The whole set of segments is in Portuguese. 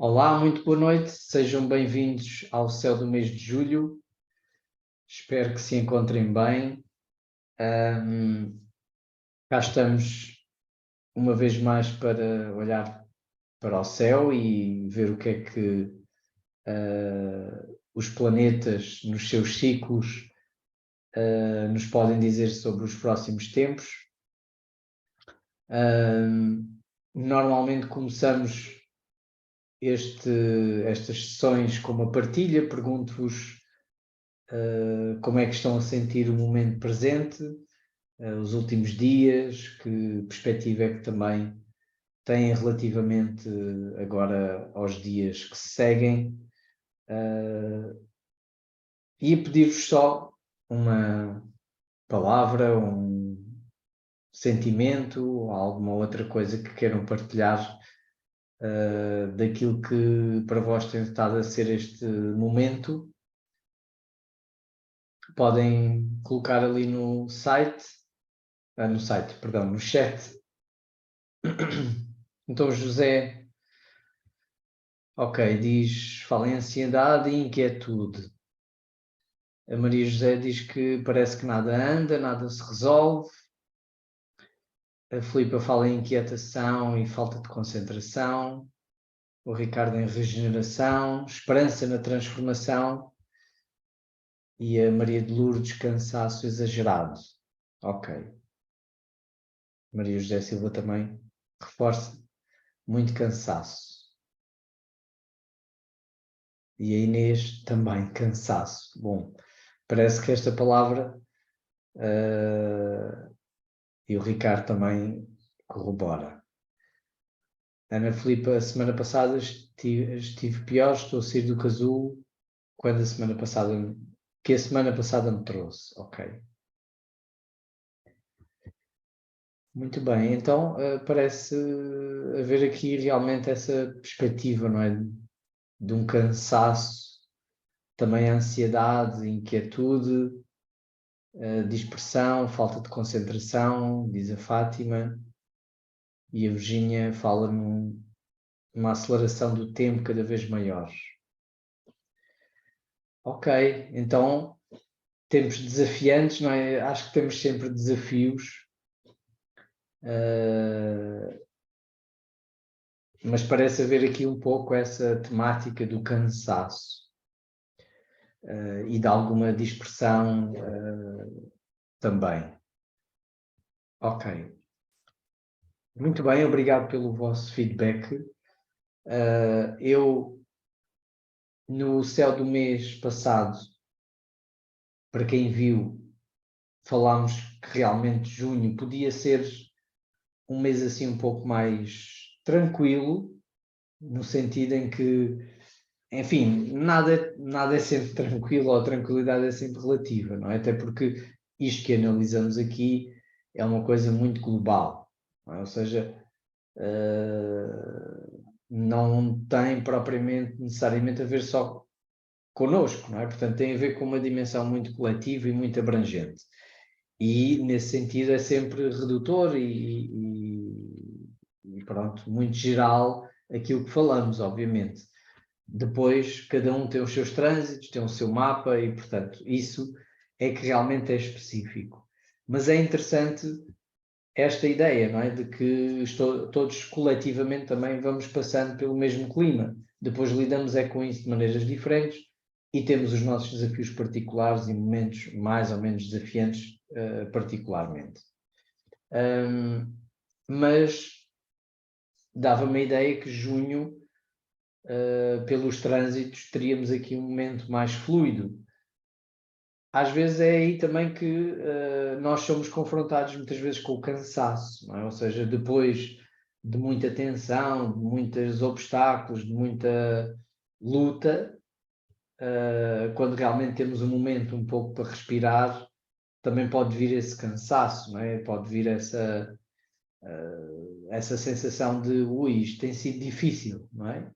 Olá, muito boa noite, sejam bem-vindos ao Céu do mês de julho, espero que se encontrem bem. Cá estamos uma vez mais para olhar para o céu e ver o que é que os planetas nos seus ciclos nos podem dizer sobre os próximos tempos. Normalmente começamos estas sessões com uma partilha, pergunto-vos como é que estão a sentir o momento presente, os últimos dias, que perspectiva é que também têm relativamente agora aos dias que se seguem, e pedir-vos só uma palavra, um sentimento, ou alguma outra coisa que queiram partilhar daquilo que para vós tem estado a ser este momento. Podem colocar ali no chat. Então José, ok, fala em ansiedade e inquietude. A Maria José diz que parece que nada anda, nada se resolve. A Filipa fala em inquietação e falta de concentração. O Ricardo em regeneração, esperança na transformação. E a Maria de Lourdes, cansaço exagerado. Ok. Maria José Silva também reforça muito cansaço. E a Inês também, cansaço. Bom, parece que esta palavra e o Ricardo também corrobora. Ana Filipa, a semana passada estive pior, estou a sair do casulo quando a semana passada me trouxe. Ok. Muito bem, então parece haver aqui realmente essa perspectiva, não é? De um cansaço, também ansiedade, inquietude, dispersão, falta de concentração, diz a Fátima, e a Virgínia fala numa aceleração do tempo cada vez maior. Ok, então tempos desafiantes, não é? Acho que temos sempre desafios, mas parece haver aqui um pouco essa temática do cansaço e de alguma dispersão também. Ok. Muito bem, obrigado pelo vosso feedback. Eu, no céu do mês passado, para quem viu, falámos que realmente junho podia ser um mês assim um pouco mais tranquilo, no sentido em que, enfim, nada é sempre tranquilo, ou a tranquilidade é sempre relativa, não é? Até porque isto que analisamos aqui é uma coisa muito global, não é? Ou seja, não tem propriamente necessariamente a ver só connosco, não é? Portanto, tem a ver com uma dimensão muito coletiva e muito abrangente. E, nesse sentido, é sempre redutor e pronto, muito geral aquilo que falamos, obviamente. Depois, cada um tem os seus trânsitos, tem o seu mapa e, portanto, isso é que realmente é específico. Mas é interessante esta ideia, não é? De que todos coletivamente também vamos passando pelo mesmo clima. Depois lidamos com isso de maneiras diferentes e temos os nossos desafios particulares e momentos mais ou menos desafiantes particularmente. Mas dava-me a ideia que junho, pelos trânsitos, teríamos aqui um momento mais fluido. Às vezes é aí também que nós somos confrontados muitas vezes com o cansaço, não é? Ou seja, depois de muita tensão, de muitos obstáculos, de muita luta, quando realmente temos um momento um pouco para respirar, também pode vir esse cansaço, não é? Pode vir essa sensação de, ui, isto tem sido difícil, não é?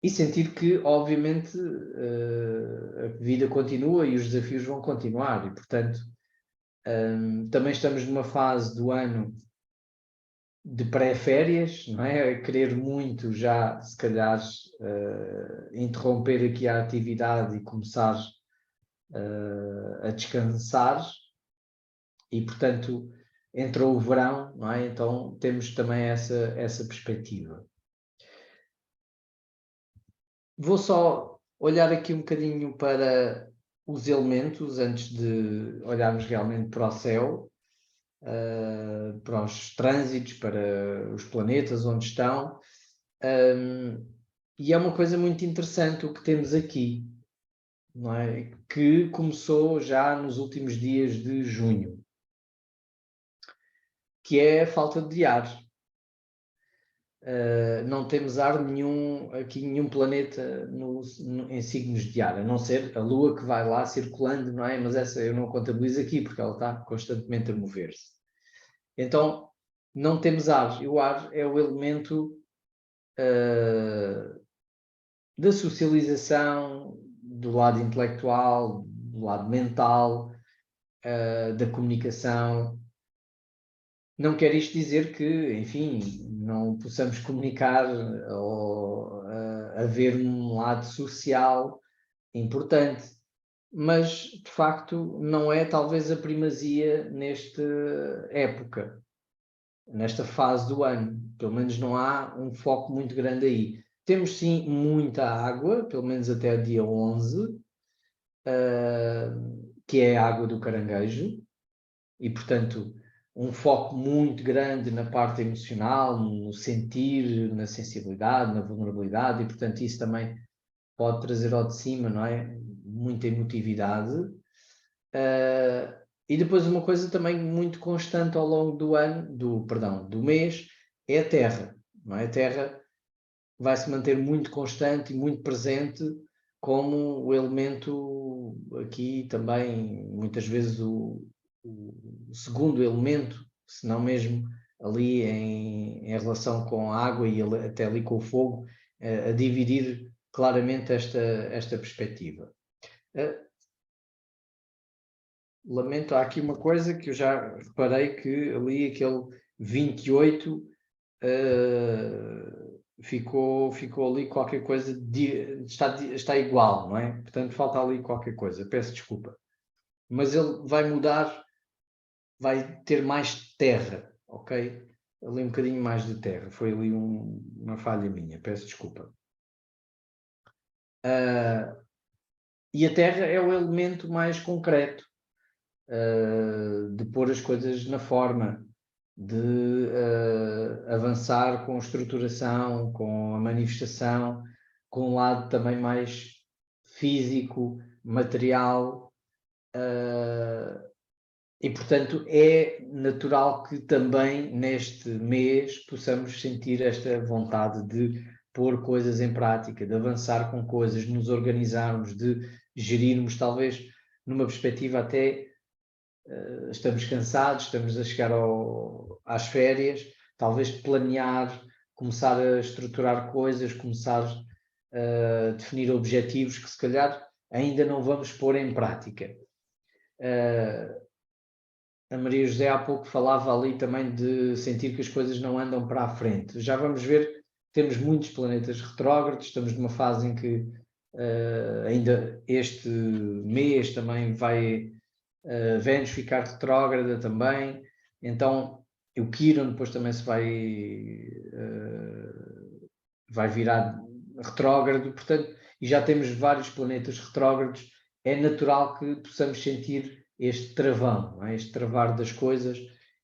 E sentir que, obviamente, a vida continua e os desafios vão continuar. E, portanto, também estamos numa fase do ano de pré-férias, não é? Querer muito já, se calhar, interromper aqui a atividade e começar a descansar, e portanto entrou o verão, não é? Então temos também essa perspectiva. Vou só olhar aqui um bocadinho para os elementos antes de olharmos realmente para o céu, para os trânsitos, para os planetas onde estão. E é uma coisa muito interessante o que temos aqui, não é? Que começou já nos últimos dias de junho, que é a falta de ar. Não temos ar nenhum, aqui nenhum planeta em signos de ar, a não ser a Lua que vai lá circulando, não é? Mas essa eu não contabilizo aqui, porque ela está constantemente a mover-se. Então, não temos ar, e o ar é o elemento da socialização, do lado intelectual, do lado mental, da comunicação. Não quer isto dizer que, enfim, não possamos comunicar ou haver um lado social importante, mas de facto não é talvez a primazia nesta época, nesta fase do ano. Pelo menos não há um foco muito grande aí. Temos sim muita água, pelo menos até o dia 11, que é a água do caranguejo, e portanto um foco muito grande na parte emocional, no sentir, na sensibilidade, na vulnerabilidade, e portanto isso também pode trazer ao de cima, não é? Muita emotividade. E depois uma coisa também muito constante ao longo do ano, do mês, é a Terra, não é? A Terra vai se manter muito constante e muito presente como o elemento aqui também, muitas vezes o segundo elemento, se não mesmo ali em relação com a água e até ali com o fogo, a dividir claramente esta perspectiva. Lamento, há aqui uma coisa que eu já reparei, que ali aquele 28 ficou ali qualquer coisa, está igual, não é? Portanto, falta ali qualquer coisa, peço desculpa. Mas ele vai mudar, vai ter mais terra, ok? Ali um bocadinho mais de terra, foi ali uma falha minha, peço desculpa. E a terra é o elemento mais concreto, de pôr as coisas na forma, de avançar com a estruturação, com a manifestação, com um lado também mais físico, material, e portanto é natural que também neste mês possamos sentir esta vontade de pôr coisas em prática, de avançar com coisas, de nos organizarmos, de gerirmos, talvez numa perspectiva até estamos cansados, estamos a chegar às férias, talvez planear, começar a estruturar coisas, começar a definir objetivos que se calhar ainda não vamos pôr em prática. A Maria José há pouco falava ali também de sentir que as coisas não andam para a frente. Já vamos ver, temos muitos planetas retrógrados, estamos numa fase em que ainda este mês também vai Vênus ficar retrógrada também, então o Quirón depois também se vai virar retrógrado, portanto, e já temos vários planetas retrógrados, é natural que possamos sentir este travão, não é? Este travar das coisas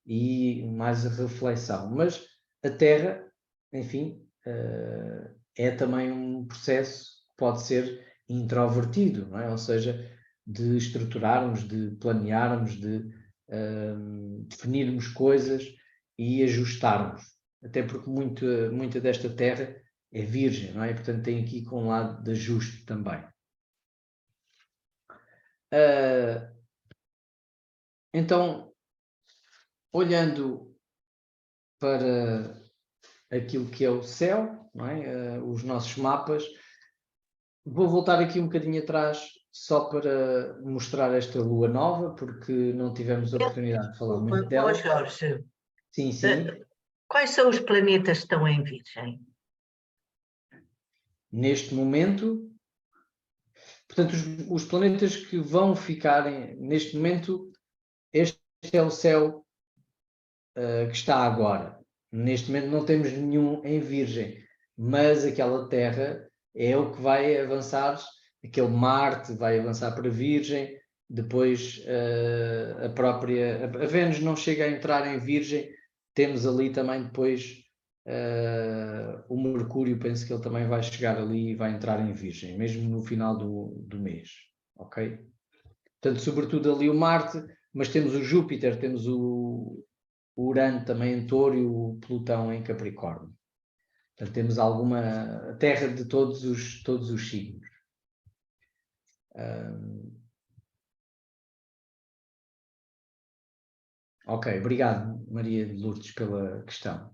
e mais a reflexão. Mas a Terra, enfim, é também um processo que pode ser introvertido, não é? Ou seja, de estruturarmos, de planearmos, de definirmos coisas e ajustarmos. Até porque muita desta terra é virgem, não é? Portanto, tem aqui com um lado de ajuste também. Então, olhando para aquilo que é o céu, não é? Os nossos mapas, vou voltar aqui um bocadinho atrás só para mostrar esta lua nova, porque não tivemos a oportunidade de falar muito dela. Sim, sim. Quais são os planetas que estão em Virgem? Neste momento, portanto, os planetas que vão ficar neste momento, este é o céu que está agora. Neste momento não temos nenhum em Virgem, mas aquela Terra é o que vai avançar, aquele Marte vai avançar para Virgem, depois a Vênus não chega a entrar em Virgem, temos ali também depois o Mercúrio, penso que ele também vai chegar ali e vai entrar em Virgem, mesmo no final do mês, ok? Portanto, sobretudo ali o Marte, mas temos o Júpiter, temos o Urano também em Touro e o Plutão em Capricórnio. Portanto, temos alguma terra de todos os signos. Ok, obrigado, Maria de Lourdes, pela questão.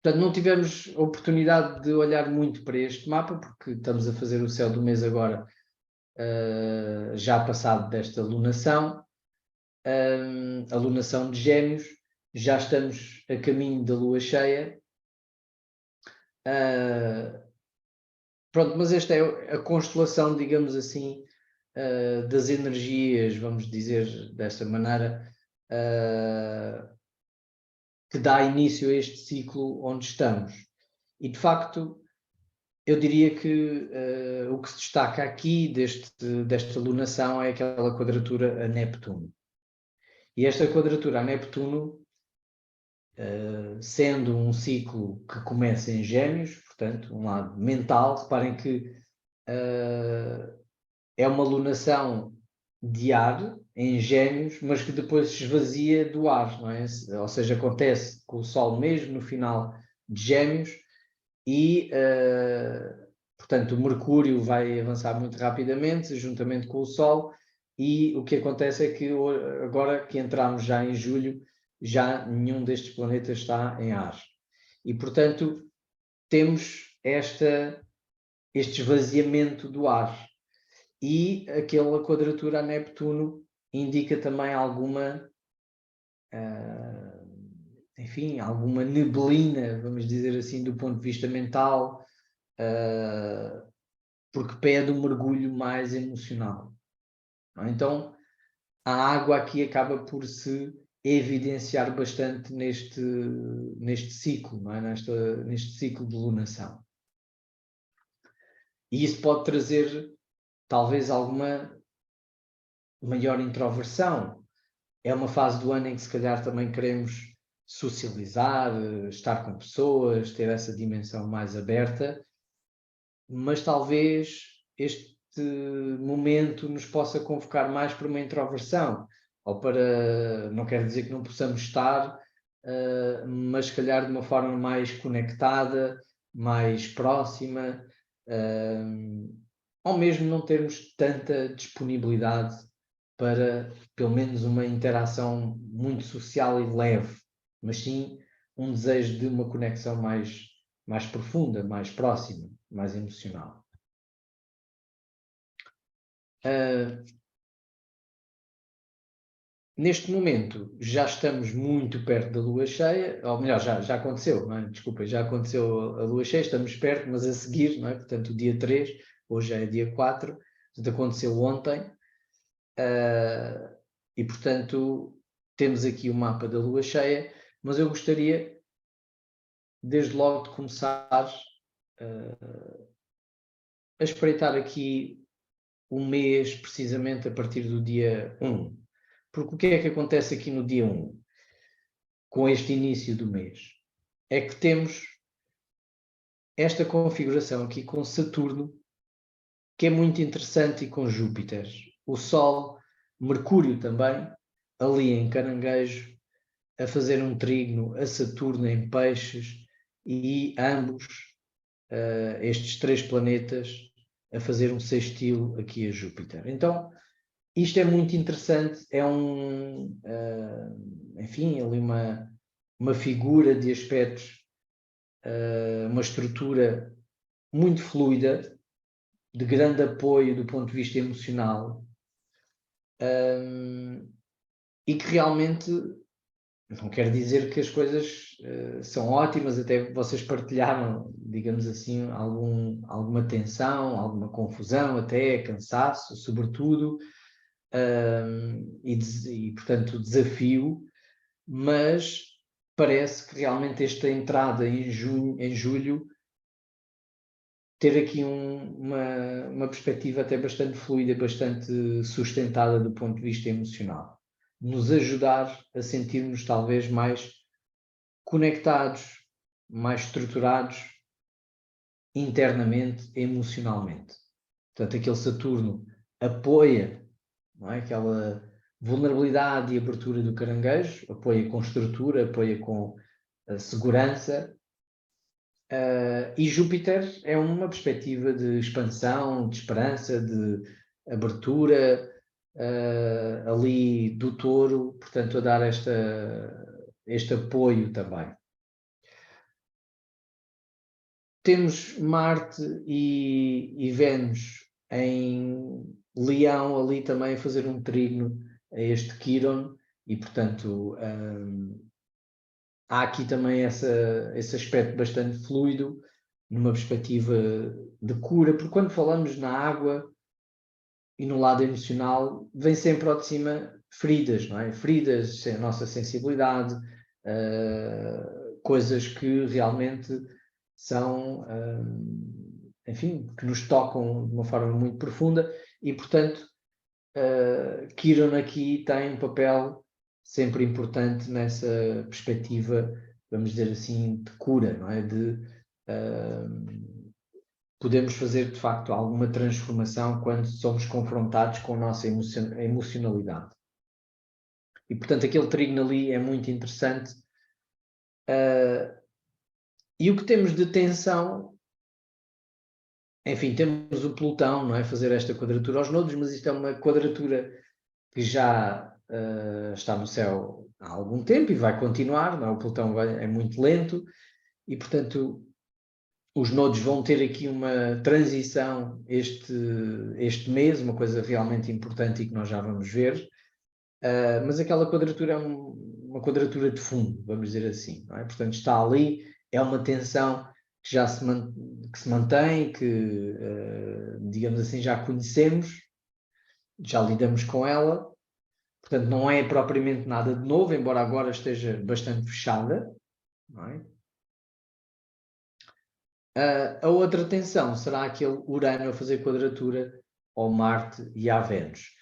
Portanto, não tivemos a oportunidade de olhar muito para este mapa, porque estamos a fazer o céu do mês agora, já passado desta lunação. A lunação de Gêmeos, já estamos a caminho da lua cheia. Pronto, mas esta é a constelação, digamos assim, das energias, vamos dizer desta maneira, que dá início a este ciclo onde estamos. E, de facto, eu diria que o que se destaca aqui desta lunação é aquela quadratura a Neptuno. E esta quadratura a Neptuno, sendo um ciclo que começa em Gêmeos, portanto, um lado mental, reparem que é uma lunação de ar em Gêmeos, mas que depois se esvazia do ar, não é? Ou seja, acontece com o Sol mesmo no final de Gêmeos e, portanto, o Mercúrio vai avançar muito rapidamente, juntamente com o Sol, e o que acontece é que agora que entramos já em julho, já nenhum destes planetas está em ar. E, portanto, temos este esvaziamento do ar. E aquela quadratura a Neptuno indica também alguma, enfim, alguma neblina, vamos dizer assim, do ponto de vista mental, porque pede um mergulho mais emocional. Então, a água aqui acaba por se evidenciar bastante neste ciclo, não é? Neste ciclo de lunação. E isso pode trazer, talvez, alguma maior introversão. É uma fase do ano em que se calhar também queremos socializar, estar com pessoas, ter essa dimensão mais aberta, mas talvez este momento nos possa convocar mais para uma introversão, ou para, não quero dizer que não possamos estar, mas se calhar de uma forma mais conectada, mais próxima, ou mesmo não termos tanta disponibilidade para, pelo menos, uma interação muito social e leve, mas sim um desejo de uma conexão mais profunda, mais próxima, mais emocional. Neste momento já estamos muito perto da lua cheia, ou melhor, já aconteceu, não é? Desculpa, já aconteceu a lua cheia, estamos perto, mas a seguir, não é? Portanto, o dia 3, hoje é dia 4, portanto, aconteceu ontem, e portanto temos aqui o mapa da lua cheia, mas eu gostaria desde logo de começar a espreitar aqui o mês precisamente a partir do dia 1. Porque o que é que acontece aqui no dia 1, com este início do mês? É que temos esta configuração aqui com Saturno, que é muito interessante, e com Júpiter. O Sol, Mercúrio também, ali em Caranguejo, a fazer um trígono a Saturno em Peixes, e ambos, estes três planetas, a fazer um sextil aqui a Júpiter. Então, isto é muito interessante, é enfim, ali uma figura de aspectos, uma estrutura muito fluida, de grande apoio do ponto de vista emocional, e que realmente Não quer dizer que as coisas são ótimas, até vocês partilharam, digamos assim, alguma tensão, alguma confusão, até cansaço, sobretudo, e, portanto, desafio, mas parece que realmente esta entrada em julho, ter aqui uma perspectiva até bastante fluida, bastante sustentada do ponto de vista emocional. Nos ajudar a sentirmos talvez mais conectados, mais estruturados internamente, emocionalmente. Portanto, aquele Saturno apoia, não é? Aquela vulnerabilidade e abertura do caranguejo, apoia com estrutura, apoia com segurança, e Júpiter é uma perspectiva de expansão, de esperança, de abertura, ali do touro, portanto a dar este apoio também. Temos Marte e Vênus em Leão ali também a fazer um trígono a este Quiron e portanto há aqui também esse aspecto bastante fluido, numa perspectiva de cura, porque quando falamos na água e no lado emocional, vem sempre ao de cima feridas, não é? Feridas, a nossa sensibilidade, coisas que realmente são, enfim, que nos tocam de uma forma muito profunda e, portanto, Quiron aqui tem um papel sempre importante nessa perspectiva, vamos dizer assim, de cura, não é? De podemos fazer, de facto, alguma transformação quando somos confrontados com a nossa emocionalidade. E, portanto, aquele trígono ali é muito interessante. E o que temos de tensão, enfim, temos o Plutão, não é? Fazer esta quadratura aos nodos, mas isto é uma quadratura que já está no céu há algum tempo e vai continuar, não é? O Plutão é muito lento e, portanto, os nodos vão ter aqui uma transição este mês, uma coisa realmente importante e que nós já vamos ver, mas aquela quadratura é uma quadratura de fundo, vamos dizer assim, não é? Portanto, está ali, é uma tensão que já se mantém, que, digamos assim, já conhecemos, já lidamos com ela, portanto, não é propriamente nada de novo, embora agora esteja bastante fechada, não é? A outra tensão será aquele Urano a fazer quadratura ao Marte e à Vênus.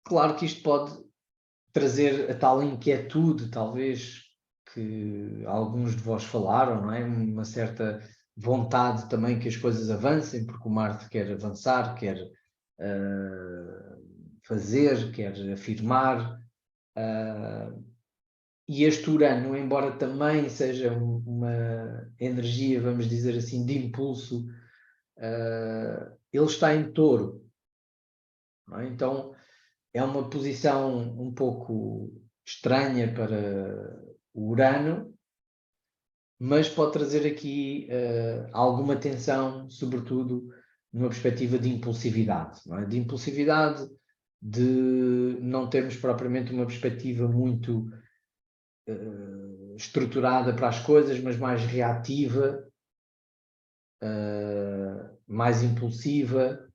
Claro que isto pode trazer a tal inquietude, talvez, que alguns de vós falaram, não é? Uma certa vontade também que as coisas avancem, porque o Marte quer avançar, quer fazer, quer afirmar. E este Urano, embora também seja uma energia, vamos dizer assim, de impulso, ele está em Touro. Não é? Então, é uma posição um pouco estranha para o Urano, mas pode trazer aqui alguma tensão, sobretudo numa perspectiva de impulsividade. Não é? De impulsividade, de não termos propriamente uma perspectiva muito estruturada para as coisas, mas mais reativa, mais impulsiva,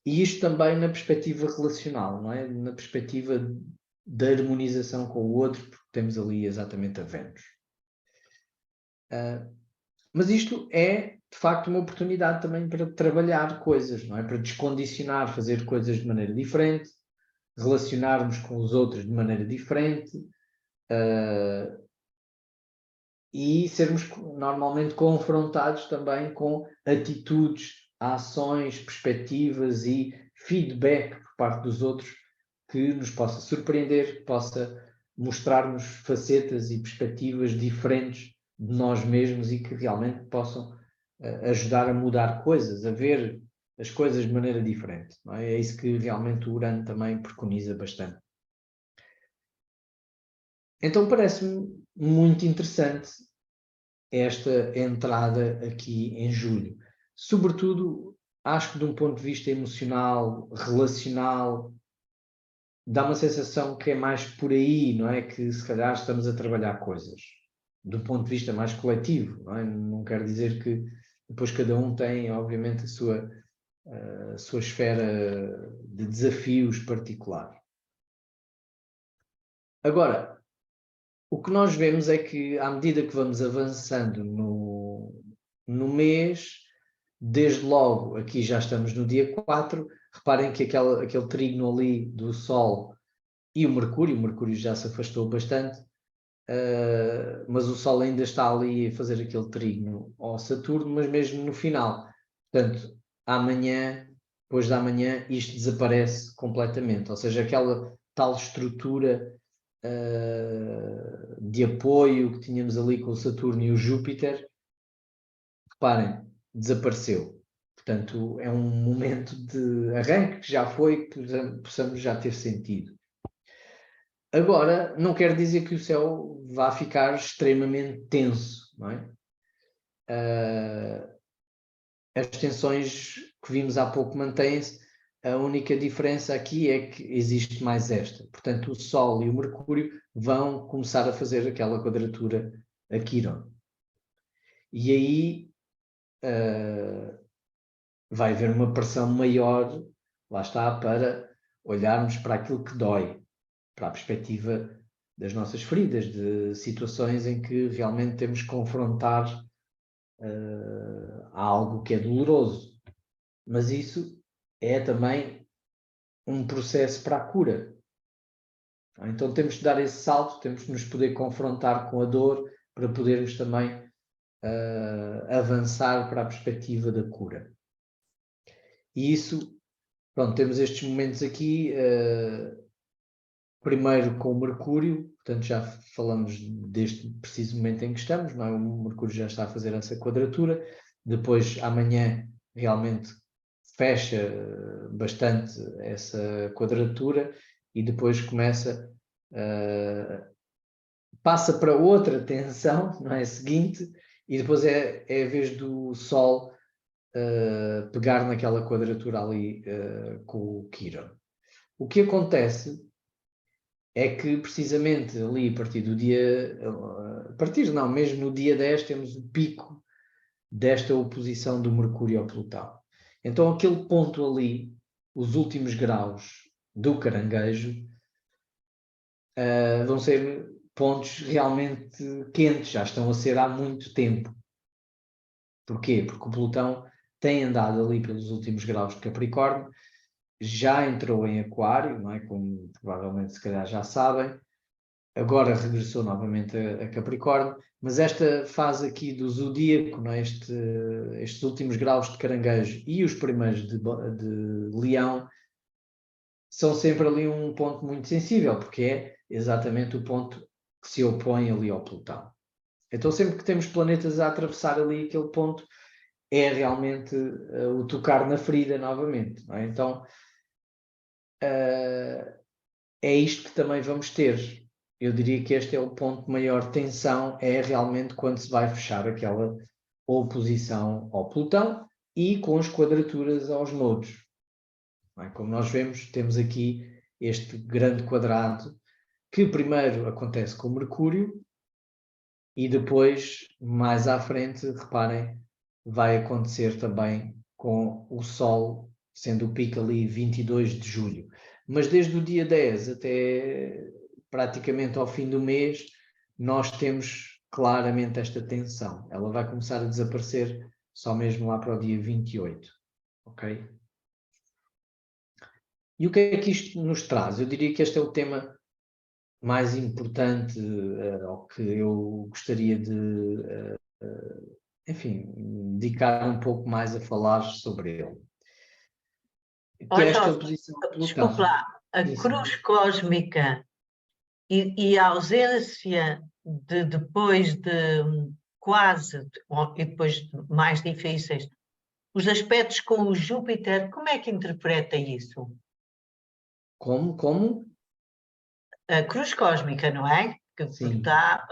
e isto também na perspectiva relacional, não é? Na perspectiva da harmonização com o outro, porque temos ali exatamente a Vênus. Mas isto é, de facto, uma oportunidade também para trabalhar coisas, não é? Para descondicionar, fazer coisas de maneira diferente, relacionarmos com os outros de maneira diferente, e sermos normalmente confrontados também com atitudes, ações, perspectivas e feedback por parte dos outros que nos possa surpreender, que possa mostrar-nos facetas e perspectivas diferentes de nós mesmos e que realmente possam ajudar a mudar coisas, a ver as coisas de maneira diferente. Não é? É isso que realmente o Urano também preconiza bastante. Então parece-me muito interessante esta entrada aqui em julho. Sobretudo, acho que de um ponto de vista emocional, relacional, dá uma sensação que é mais por aí, não é? Que se calhar estamos a trabalhar coisas do ponto de vista mais coletivo, não é? Não quer dizer que depois cada um tem, obviamente, a sua esfera de desafios particular. Agora, o que nós vemos é que, à medida que vamos avançando no mês, desde logo, aqui já estamos no dia 4, reparem que aquele trígono ali do Sol e o Mercúrio já se afastou bastante, mas o Sol ainda está ali a fazer aquele trígono ao Saturno, mas mesmo no final. Portanto, amanhã, depois da manhã, isto desaparece completamente, ou seja, aquela tal estrutura de apoio que tínhamos ali com o Saturno e o Júpiter, reparem, desapareceu. Portanto, é um momento de arranque que já foi, que possamos já ter sentido. Agora, não quer dizer que o céu vá ficar extremamente tenso, não é? As tensões que vimos há pouco mantêm-se, a única diferença aqui é que existe mais esta. Portanto, o Sol e o Mercúrio vão começar a fazer aquela quadratura a Quirón. E aí vai haver uma pressão maior, lá está, para olharmos para aquilo que dói, para a perspectiva das nossas feridas, de situações em que realmente temos que confrontar algo que é doloroso. Mas isso é também um processo para a cura. Então temos de dar esse salto, temos de nos poder confrontar com a dor para podermos também avançar para a perspectiva da cura. E isso, pronto, temos estes momentos aqui, primeiro com o Mercúrio, portanto já falamos deste preciso momento em que estamos, não é? O Mercúrio já está a fazer essa quadratura, depois amanhã realmente fecha bastante essa quadratura e depois começa, passa para outra tensão, não é? Seguinte, e depois é a vez do Sol pegar naquela quadratura ali com o Quirón. O que acontece é que precisamente ali a partir do dia, mesmo no dia 10 temos o pico desta oposição do Mercúrio ao Plutão. Então aquele ponto ali, os últimos graus do caranguejo, vão ser pontos realmente quentes, já estão a ser há muito tempo. Porquê? Porque o Plutão tem andado ali pelos últimos graus de Capricórnio, já entrou em Aquário, não é? Como provavelmente se calhar já sabem, agora regressou novamente a Capricórnio, mas esta fase aqui do zodíaco, não é? Estes últimos graus de Caranguejo e os primeiros de Leão, são sempre ali um ponto muito sensível, porque é exatamente o ponto que se opõe ali ao Plutão. Então sempre que temos planetas a atravessar ali aquele ponto, é realmente o tocar na ferida novamente, não é? Então é isto que também vamos ter. Eu diria que este é o ponto de maior tensão, é realmente quando se vai fechar aquela oposição ao Plutão e com as quadraturas aos nodos. Não é? Como nós vemos, temos aqui este grande quadrado que primeiro acontece com Mercúrio e depois, mais à frente, reparem, vai acontecer também com o Sol, sendo o pico ali 22 de julho. Mas desde o dia 10 até praticamente ao fim do mês, nós temos claramente esta tensão. Ela vai começar a desaparecer só mesmo lá para o dia 28, ok? E o que é que isto nos traz? Eu diria que este é o tema mais importante, ao que eu gostaria de, enfim, dedicar um pouco mais a falar sobre ele. Que é esta oposição ao Plutão. Desculpe lá, a cruz cósmica e a ausência de depois de quase, e depois mais difíceis, os aspectos com o Júpiter, como é que interpreta isso? Como? A cruz cósmica, não é? Que está,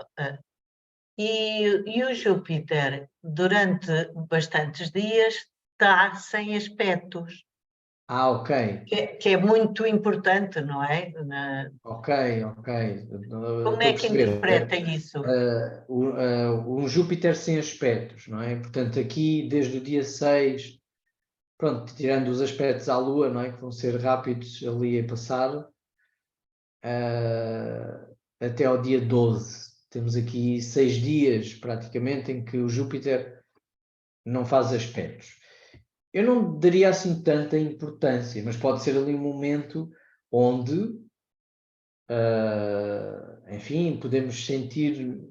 e o Júpiter, durante bastantes dias, está sem aspectos. Ok. Que é muito importante, não é? Ok. Como Estou é a que perceber. interpreta isso? Um Júpiter sem aspectos, não é? Portanto, aqui desde o dia 6, pronto, tirando os aspectos à Lua, não é? Que vão ser rápidos ali a passar, até ao dia 12. Temos aqui 6 dias, praticamente, em que o Júpiter não faz aspectos. Eu não daria assim tanta importância, mas pode ser ali um momento onde, enfim, podemos sentir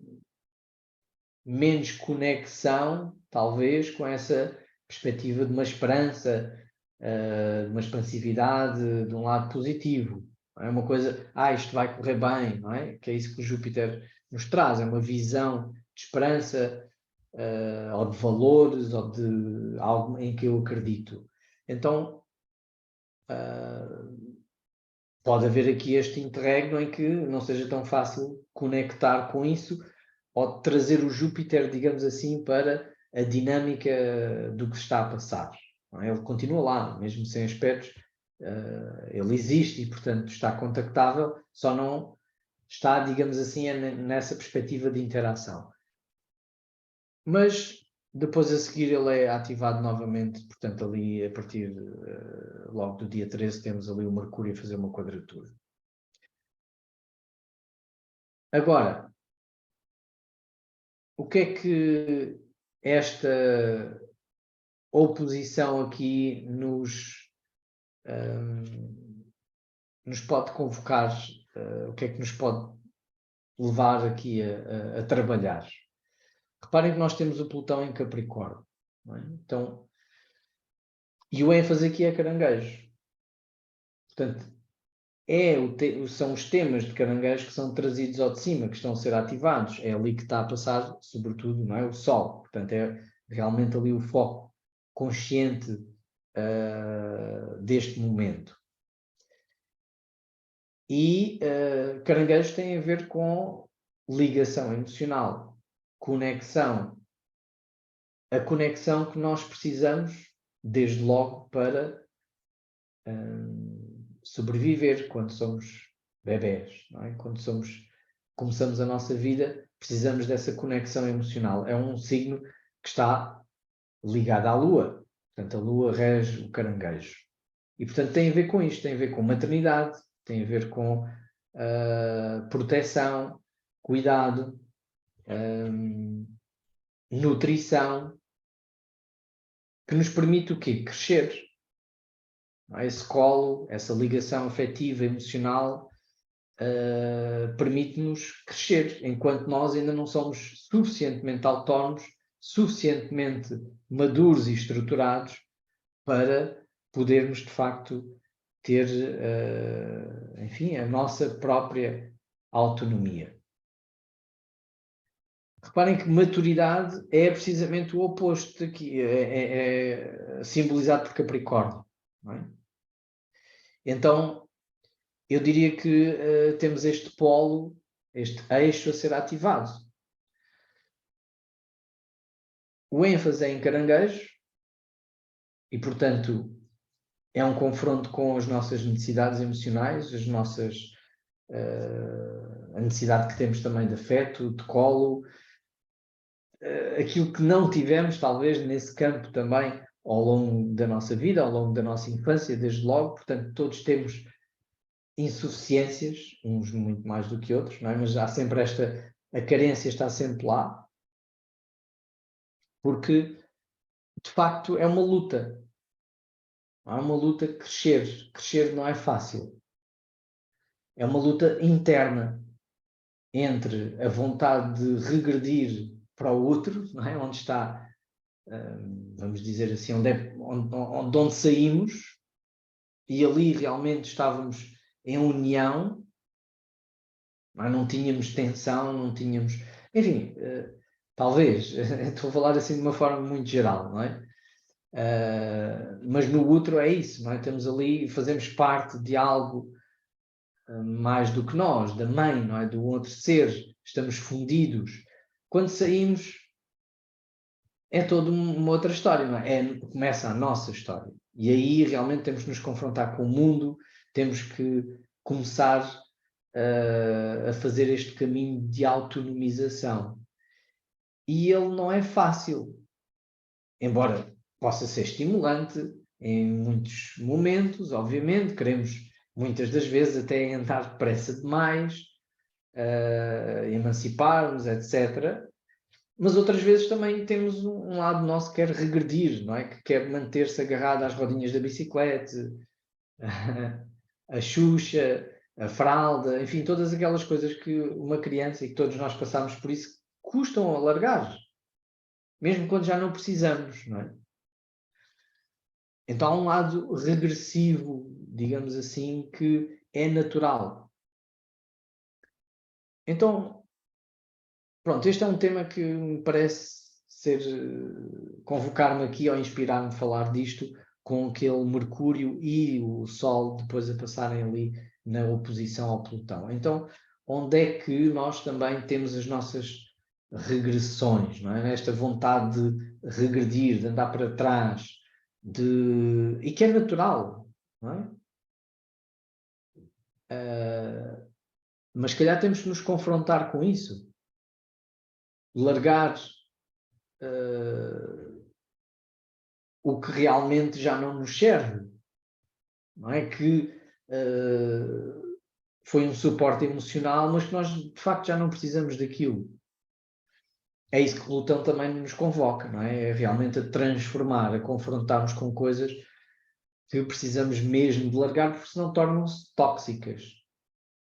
menos conexão, talvez, com essa perspectiva de uma esperança, de uma expansividade, de um lado positivo. Não é uma coisa, isto vai correr bem, não é? Que é isso que o Júpiter nos traz, é uma visão de esperança, ou de valores, ou de algo em que eu acredito. Então, pode haver aqui este interregno em que não seja tão fácil conectar com isso, ou trazer o Júpiter, digamos assim, para a dinâmica do que se está a passar. Não é? Ele continua lá, mesmo sem aspectos, ele existe e, portanto, está contactável, só não está, digamos assim, nessa perspectiva de interação. Mas depois a seguir ele é ativado novamente, portanto ali a partir logo do dia 13 temos ali o Mercúrio a fazer uma quadratura. Agora, o que é que esta oposição aqui nos pode convocar, o que é que nos pode levar aqui a trabalhar? Reparem que nós temos o Plutão em Capricórnio, não é? Então, e o ênfase aqui é Caranguejo. Portanto, são os temas de Caranguejo que são trazidos ao de cima, que estão a ser ativados. É ali que está a passar, sobretudo, não é? O Sol. Portanto, é realmente ali o foco consciente deste momento. E Caranguejo tem a ver com ligação emocional, conexão. A conexão que nós precisamos, desde logo, para sobreviver quando somos bebés, não é? Quando começamos a nossa vida, precisamos dessa conexão emocional. É um signo que está ligado à Lua. Portanto, a Lua rege o Caranguejo. E, portanto, tem a ver com isto, tem a ver com maternidade, tem a ver com proteção, cuidado, nutrição, que nos permite o quê? Crescer. Esse colo, essa ligação afetiva, emocional, permite-nos crescer, enquanto nós ainda não somos suficientemente autónomos, suficientemente maduros e estruturados para podermos, de facto, ter, enfim, a nossa própria autonomia. Reparem que maturidade é precisamente o oposto aqui, é simbolizado por Capricórnio, não é? Então, eu diria que temos este polo, este eixo a ser ativado. O ênfase é em Caranguejo e, portanto, é um confronto com as nossas necessidades emocionais, a necessidade que temos também de afeto, de colo, aquilo que não tivemos, talvez, nesse campo também, ao longo da nossa vida, ao longo da nossa infância, desde logo. Portanto, todos temos insuficiências, uns muito mais do que outros, não é? Mas há sempre a carência está sempre lá, porque, de facto, é uma luta. Há uma luta crescer. Crescer não é fácil. É uma luta interna entre a vontade de regredir para o outro, não é? Onde está, vamos dizer assim, onde saímos, e ali realmente estávamos em união, não tínhamos tensão, não tínhamos... Enfim, talvez, estou a falar assim de uma forma muito geral, não é? Mas no outro é isso, não é? Temos ali, fazemos parte de algo mais do que nós, da mãe, não é? Do outro ser, estamos fundidos. Quando saímos, é toda uma outra história, não é? Começa a nossa história. E aí realmente temos que nos confrontar com o mundo, temos que começar a fazer este caminho de autonomização. E ele não é fácil, embora possa ser estimulante em muitos momentos, obviamente, queremos muitas das vezes até andar depressa demais, emancipar-nos, etc. Mas outras vezes também temos um lado nosso que quer regredir, não é? Que quer manter-se agarrado às rodinhas da bicicleta, a Xuxa, a fralda, enfim, todas aquelas coisas que uma criança, e que todos nós passamos por isso, custam a largar, mesmo quando já não precisamos, não é? Então há um lado regressivo, digamos assim, que é natural. Então, pronto, este é um tema que me parece ser convocar-me aqui ou inspirar-me a falar disto com aquele Mercúrio e o Sol depois a passarem ali na oposição ao Plutão. Então, onde é que nós também temos as nossas regressões, não é? Nesta vontade de regredir, de andar para trás, e que é natural, não é? Mas se calhar temos que nos confrontar com isso. Largar o que realmente já não nos serve, não é? Que foi um suporte emocional, mas que nós de facto já não precisamos daquilo. É isso que Plutão também nos convoca, não é? É realmente a transformar, a confrontarmos com coisas que precisamos mesmo de largar, porque senão tornam-se tóxicas,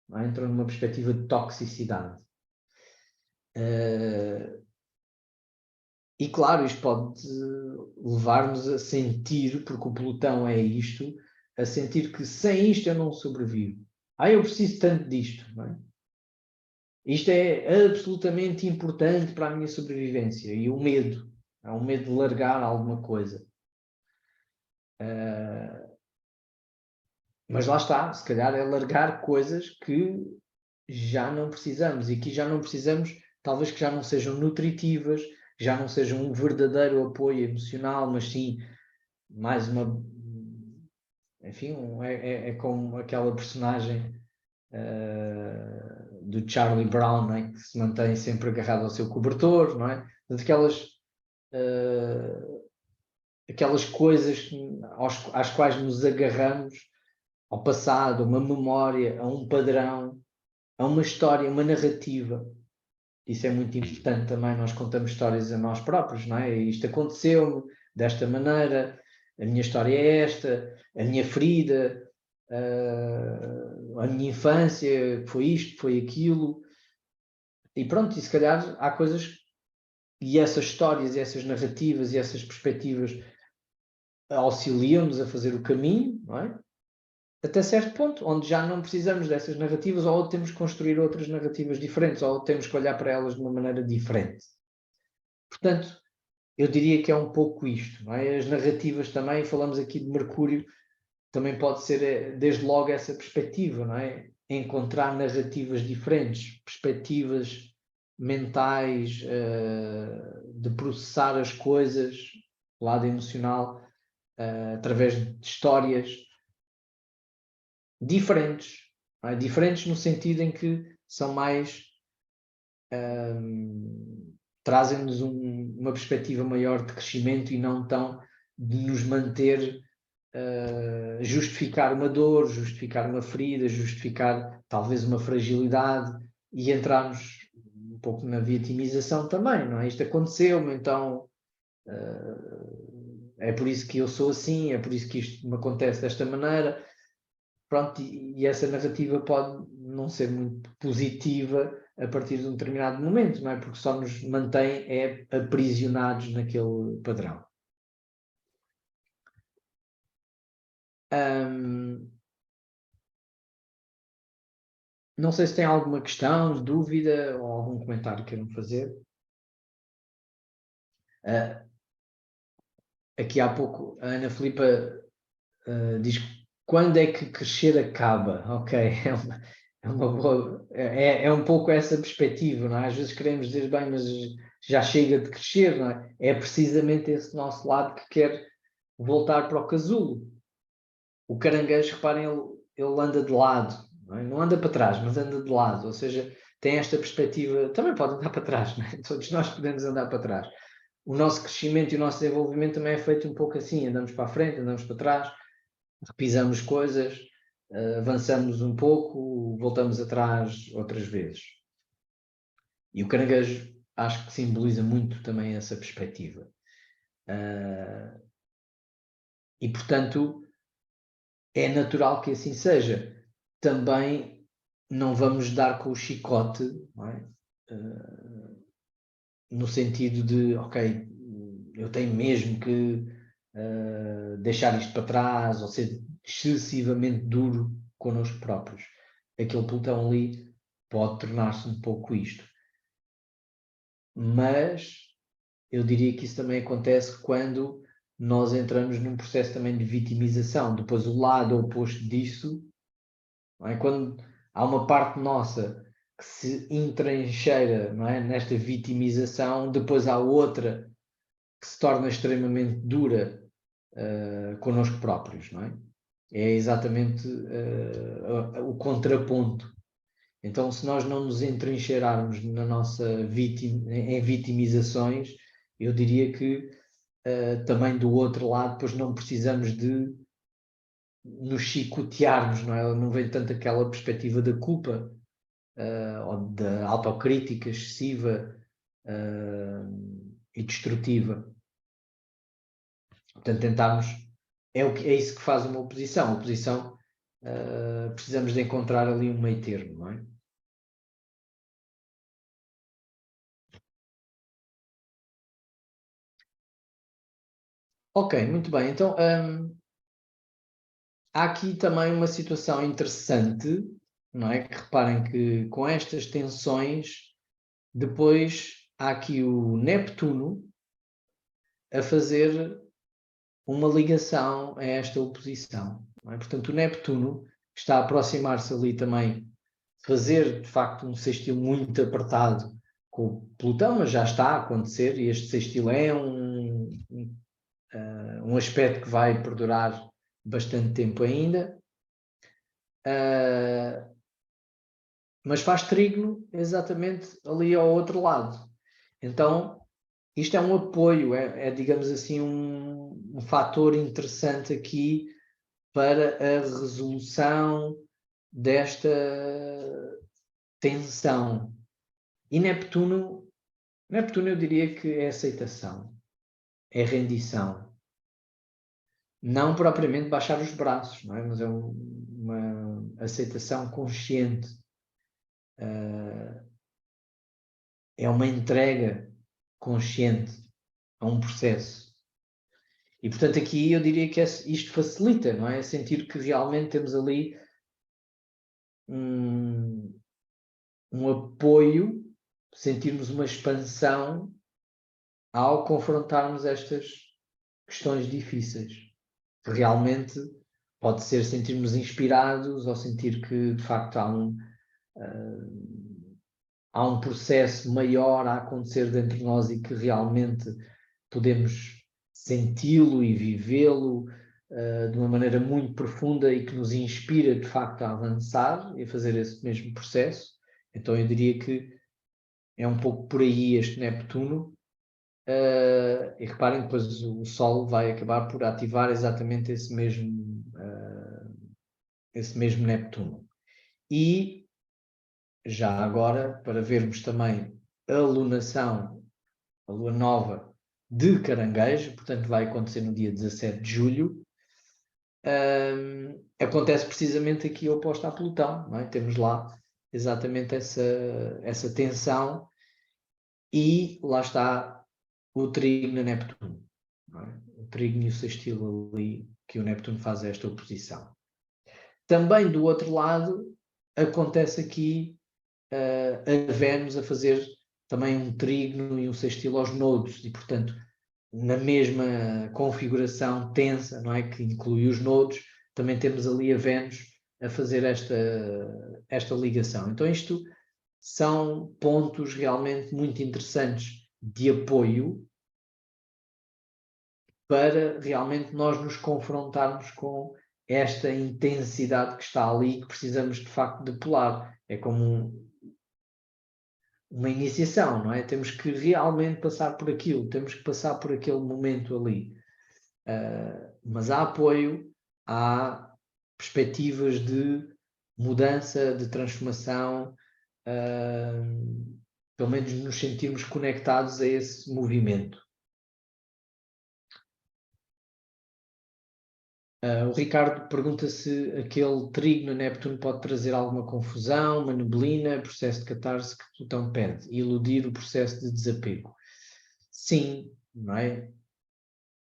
não é? Entram numa perspectiva de toxicidade. E claro, isto pode levar-nos a sentir, porque o Plutão é isto, a sentir que sem isto eu não sobrevivo. Eu preciso tanto disto, não é? Isto é absolutamente importante para a minha sobrevivência. E o medo, há um medo de largar alguma coisa. Mas lá está, se calhar é largar coisas que já não precisamos. E que já não precisamos, talvez que já não sejam nutritivas, já não sejam um verdadeiro apoio emocional, mas sim mais uma... Enfim, é como aquela personagem do Charlie Brown, não é? Que se mantém sempre agarrado ao seu cobertor, não é? Aquelas coisas às quais nos agarramos, ao passado, a uma memória, a um padrão, a uma história, uma narrativa. Isso é muito importante também, nós contamos histórias a nós próprios, não é? Isto aconteceu-me desta maneira, a minha história é esta, a minha ferida, a minha infância foi isto, foi aquilo. E pronto, e se calhar há coisas, e essas histórias, e essas narrativas, e essas perspectivas auxiliam-nos a fazer o caminho, não é? Até certo ponto, onde já não precisamos dessas narrativas, ou temos que construir outras narrativas diferentes, ou temos que olhar para elas de uma maneira diferente. Portanto, eu diria que é um pouco isto, não é? As narrativas também, falamos aqui de Mercúrio, também pode ser desde logo essa perspectiva, não é? Encontrar narrativas diferentes, perspectivas mentais, de processar as coisas, lado emocional, através de histórias diferentes, não é? Diferentes no sentido em que são mais... trazem-nos uma perspectiva maior de crescimento e não tão de nos manter... justificar uma dor, justificar uma ferida, justificar talvez uma fragilidade e entrarmos um pouco na vitimização também, não é? Isto aconteceu-me, então é por isso que eu sou assim, é por isso que isto me acontece desta maneira. Pronto, e essa narrativa pode não ser muito positiva a partir de um determinado momento, não é? Porque só nos mantém aprisionados naquele padrão. Não sei se tem alguma questão, dúvida ou algum comentário que queiram fazer. Aqui há pouco a Ana Filipa diz quando é que crescer acaba? Ok, é uma boa, é um pouco essa perspectiva, não é? Às vezes queremos dizer, bem, mas já chega de crescer, não é? É precisamente esse nosso lado que quer voltar para o casulo. O caranguejo, reparem, ele anda de lado, não anda para trás, mas anda de lado, ou seja, tem esta perspectiva, também pode andar para trás, não é? Todos nós podemos andar para trás. O nosso crescimento e o nosso desenvolvimento também é feito um pouco assim, andamos para a frente, andamos para trás, repisamos coisas, avançamos um pouco, voltamos atrás outras vezes. E o caranguejo acho que simboliza muito também essa perspectiva. E, portanto, é natural que assim seja. Também não vamos dar com o chicote, não é? No sentido de, ok, eu tenho mesmo que deixar isto para trás ou ser excessivamente duro connosco próprios. Aquele pelotão ali pode tornar-se um pouco isto. Mas eu diria que isso também acontece quando nós entramos num processo também de vitimização. Depois o lado oposto disso, não é? Quando há uma parte nossa que se entrincheira, não é? Nesta vitimização, depois há outra que se torna extremamente dura connosco próprios, não é? É exatamente o contraponto. Então, se nós não nos entrincheirarmos na nossa em vitimizações, eu diria que também do outro lado, depois não precisamos de nos chicotearmos, não é? Não vem tanto aquela perspectiva da culpa ou da autocrítica excessiva e destrutiva. Portanto, tentarmos, é isso que faz uma oposição. A oposição, precisamos de encontrar ali um meio termo, não é? Ok, muito bem. Então, há aqui também uma situação interessante, não é? Que reparem que com estas tensões, depois há aqui o Neptuno a fazer uma ligação a esta oposição. Não é? Portanto, o Neptuno está a aproximar-se ali também, fazer de facto um sextil muito apertado com o Plutão, mas já está a acontecer, e este sextil é um aspecto que vai perdurar bastante tempo ainda. Mas faz trígono exatamente ali ao outro lado. Então, isto é um apoio, digamos assim, um fator interessante aqui para a resolução desta tensão. E Neptuno eu diria que é aceitação, é rendição. Não propriamente baixar os braços, não é? Mas é uma aceitação consciente. É uma entrega consciente a um processo. E, portanto, aqui eu diria que isto facilita, não é? Sentir que realmente temos ali um apoio, sentirmos uma expansão ao confrontarmos estas questões difíceis. Que realmente pode ser sentirmos inspirados ou sentir que, de facto, há um processo maior a acontecer dentro de nós e que realmente podemos senti-lo e vivê-lo de uma maneira muito profunda e que nos inspira de facto a avançar e a fazer esse mesmo processo. Então eu diria que é um pouco por aí este Neptuno. E reparem, depois o Sol vai acabar por ativar exatamente esse mesmo Neptuno. E já agora, para vermos também a lunação, a lua nova de Caranguejo, portanto vai acontecer no dia 17 de julho, acontece precisamente aqui oposto a Plutão, não é? Temos lá exatamente essa tensão e lá está o trígono Neptuno, não é? O trígono e o sextil ali que o Neptuno faz esta oposição. Também do outro lado acontece aqui a Vênus a fazer também um trígono e um sextil aos nodos e, portanto, na mesma configuração tensa, não é, que inclui os nodos, também temos ali a Vênus a fazer esta ligação. Então isto são pontos realmente muito interessantes de apoio para realmente nós nos confrontarmos com esta intensidade que está ali, que precisamos de facto depurar. É como uma iniciação, não é? Temos que realmente passar por aquilo, temos que passar por aquele momento ali. Mas há apoio, há perspectivas de mudança, de transformação, pelo menos nos sentirmos conectados a esse movimento. O Ricardo pergunta se aquele trígono Neptuno pode trazer alguma confusão, uma neblina, processo de catarse que Plutão pede, e iludir o processo de desapego. Sim, não é?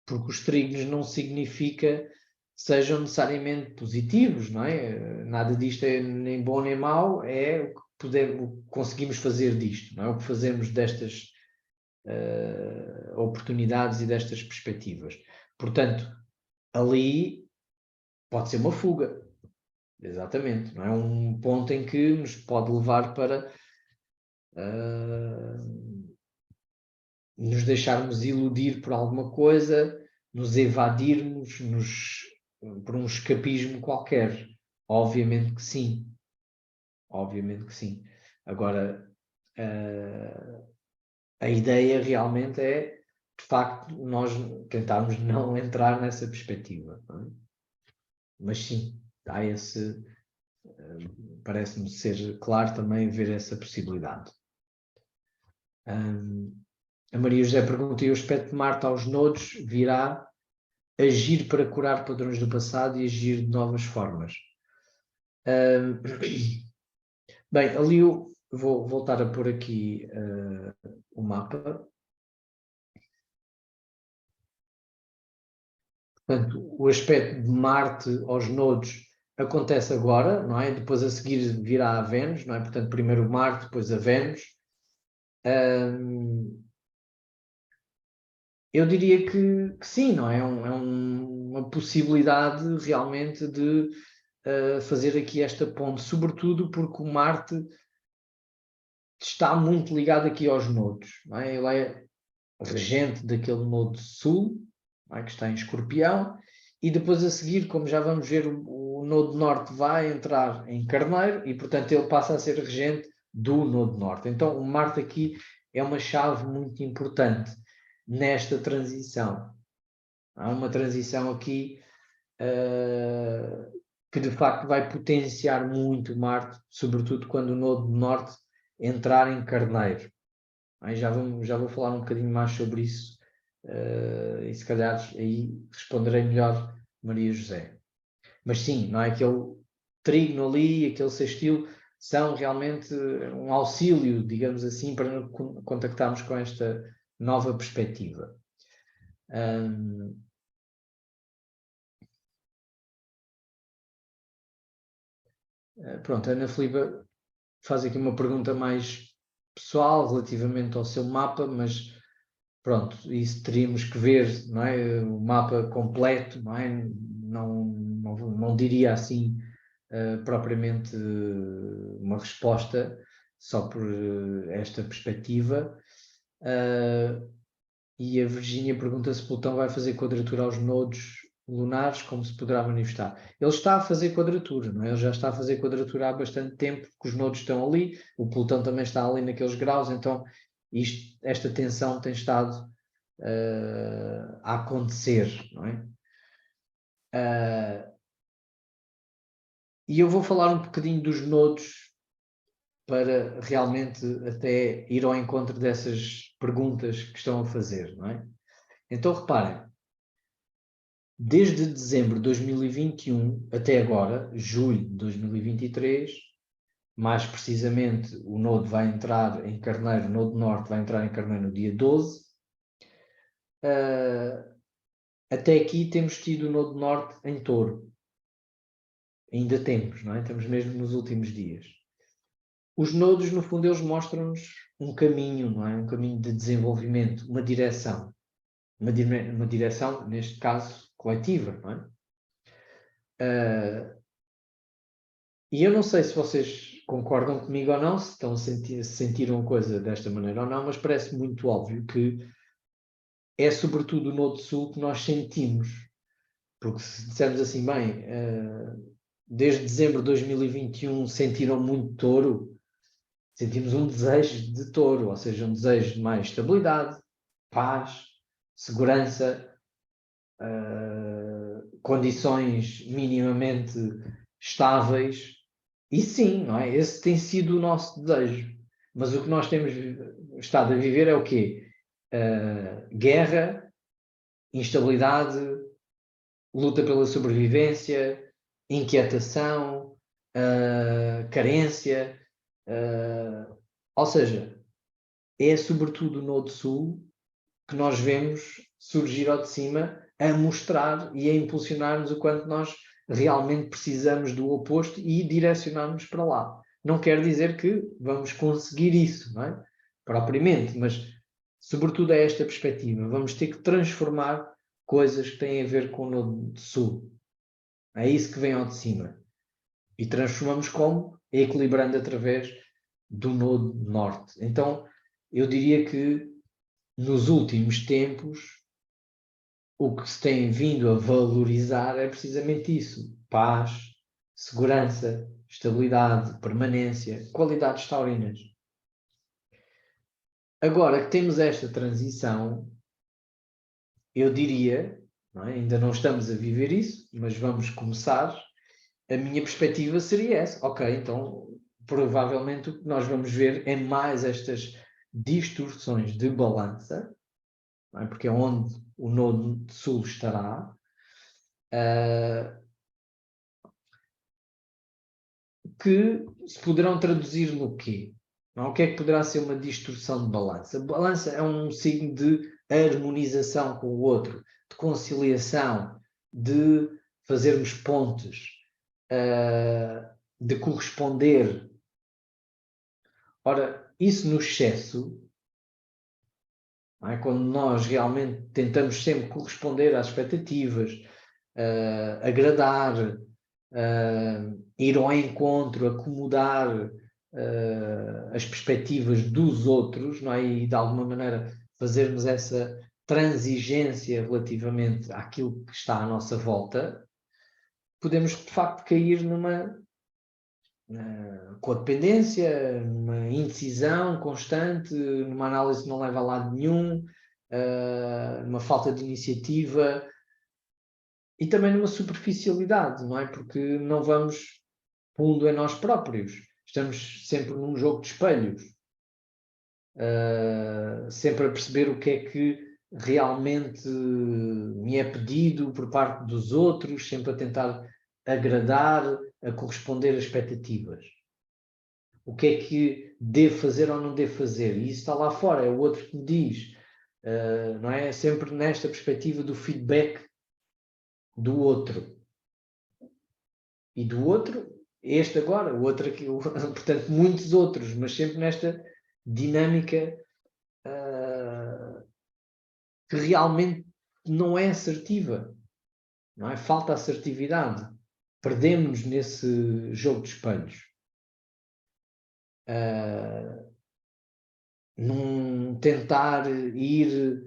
Porque os trígonos não significa sejam necessariamente positivos, não é? Nada disto é nem bom nem mau, é o que conseguimos fazer disto, não é? O que fazemos destas oportunidades e destas perspectivas. Portanto, ali pode ser uma fuga, exatamente, não é? Um ponto em que nos pode levar para nos deixarmos iludir por alguma coisa, nos evadirmos por um escapismo qualquer. Obviamente que sim. Obviamente que sim. Agora, a ideia realmente é, de facto, nós tentarmos não entrar nessa perspectiva. Não é? Mas sim, há esse... parece-me ser claro também ver essa possibilidade. A Maria José pergunta, e o aspecto de Marte aos nodos virá agir para curar padrões do passado e agir de novas formas. Bem, ali eu vou voltar a pôr aqui o mapa. Portanto, o aspecto de Marte aos nodos acontece agora, não é? Depois a seguir virá a Vênus, não é? Portanto, primeiro Marte, depois a Vênus. Eu diria que sim, não é? É uma possibilidade realmente de fazer aqui esta ponte, sobretudo porque o Marte está muito ligado aqui aos nodos, não é? Ele é regente daquele nodo sul, não é? Que está em Escorpião, e depois a seguir, como já vamos ver, o nodo norte vai entrar em Carneiro e, portanto, ele passa a ser regente do nodo norte. Então, o Marte aqui é uma chave muito importante nesta transição. Há uma transição aqui que de facto vai potenciar muito Marte, sobretudo quando o nodo norte entrar em Carneiro. Aí já vou falar um bocadinho mais sobre isso e se calhar aí responderei melhor Maria José. Mas sim, não é? Aquele trígono ali, aquele sextil, são realmente um auxílio, digamos assim, para contactarmos com esta nova perspectiva. Pronto, a Ana Filipe faz aqui uma pergunta mais pessoal relativamente ao seu mapa, mas pronto, isso teríamos que ver, não é? O mapa completo, não é? Não diria assim propriamente uma resposta só por esta perspectiva. E a Virgínia pergunta se Plutão vai fazer quadratura aos nodos lunares, como se poderá manifestar. Ele está a fazer quadratura, não é? Ele já está a fazer quadratura há bastante tempo, porque os nodos estão ali, o Plutão também está ali naqueles graus, então esta tensão tem estado a acontecer, não é? E eu vou falar um bocadinho dos nodos para realmente até ir ao encontro dessas perguntas que estão a fazer, não é? Então reparem, desde dezembro de 2021 até agora, julho de 2023, mais precisamente o nodo vai entrar em Carneiro, o nodo norte vai entrar em Carneiro no dia 12. Até aqui temos tido o nodo norte em Touro. Ainda temos, não é? Estamos mesmo nos últimos dias. Os nodos, no fundo, eles mostram-nos um caminho, não é? Um caminho de desenvolvimento, uma direção. Uma direção, neste caso, coletiva, não é? E eu não sei se vocês concordam comigo ou não, se sentiram a coisa desta maneira ou não, mas parece muito óbvio que é sobretudo o Norte-Sul que nós sentimos. Porque se dissermos assim, bem, desde dezembro de 2021 sentiram muito touro, sentimos um desejo de touro, ou seja, um desejo de mais estabilidade, paz, segurança, condições minimamente estáveis. E sim, não é? Esse tem sido o nosso desejo. Mas o que nós temos estado a viver é o quê? Guerra, instabilidade, luta pela sobrevivência, inquietação, carência. Ou seja, é sobretudo no Norte-Sul que nós vemos surgir ao de cima a mostrar e a impulsionar-nos o quanto nós realmente precisamos do oposto e direcionar-nos para lá. Não quer dizer que vamos conseguir isso, não é? Propriamente, mas sobretudo é esta perspectiva. Vamos ter que transformar coisas que têm a ver com o Nodo Sul. É isso que vem ao de cima. E transformamos como? Equilibrando através do Nodo Norte. Então, eu diria que nos últimos tempos o que se tem vindo a valorizar é precisamente isso: paz, segurança, estabilidade, permanência, qualidades taurinas. Agora que temos esta transição, eu diria, não é? Ainda não estamos a viver isso, mas vamos começar. A minha perspectiva seria essa. Ok, então provavelmente o que nós vamos ver é mais estas distorções de balança, não é? Porque é onde o Nodo Sul estará. Que se poderão traduzir no quê? Não? O que é que poderá ser uma distorção de balança? Balança é um signo de harmonização com o outro, de conciliação, de fazermos pontes, de corresponder. Ora, isso no excesso, não é? Quando nós realmente tentamos sempre corresponder às expectativas, agradar, ir ao encontro, acomodar as perspectivas dos outros, não é? E de alguma maneira fazermos essa transigência relativamente àquilo que está à nossa volta, podemos de facto cair numa codependência, numa indecisão constante, numa análise que não leva a lado nenhum, numa falta de iniciativa e também numa superficialidade, não é? Porque não vamos pondo em nós próprios. Estamos sempre num jogo de espelhos, sempre a perceber o que é que realmente me é pedido por parte dos outros, sempre a tentar agradar, a corresponder a expectativas. O que é que devo fazer ou não devo fazer? E isso está lá fora, é o outro que me diz. Não é? Sempre nesta perspectiva do feedback do outro. E do outro, este agora, o outro aqui, portanto, muitos outros, mas sempre nesta dinâmica que realmente não é assertiva, não é? Falta assertividade. Perdemos nesse jogo de espelhos. Num tentar ir,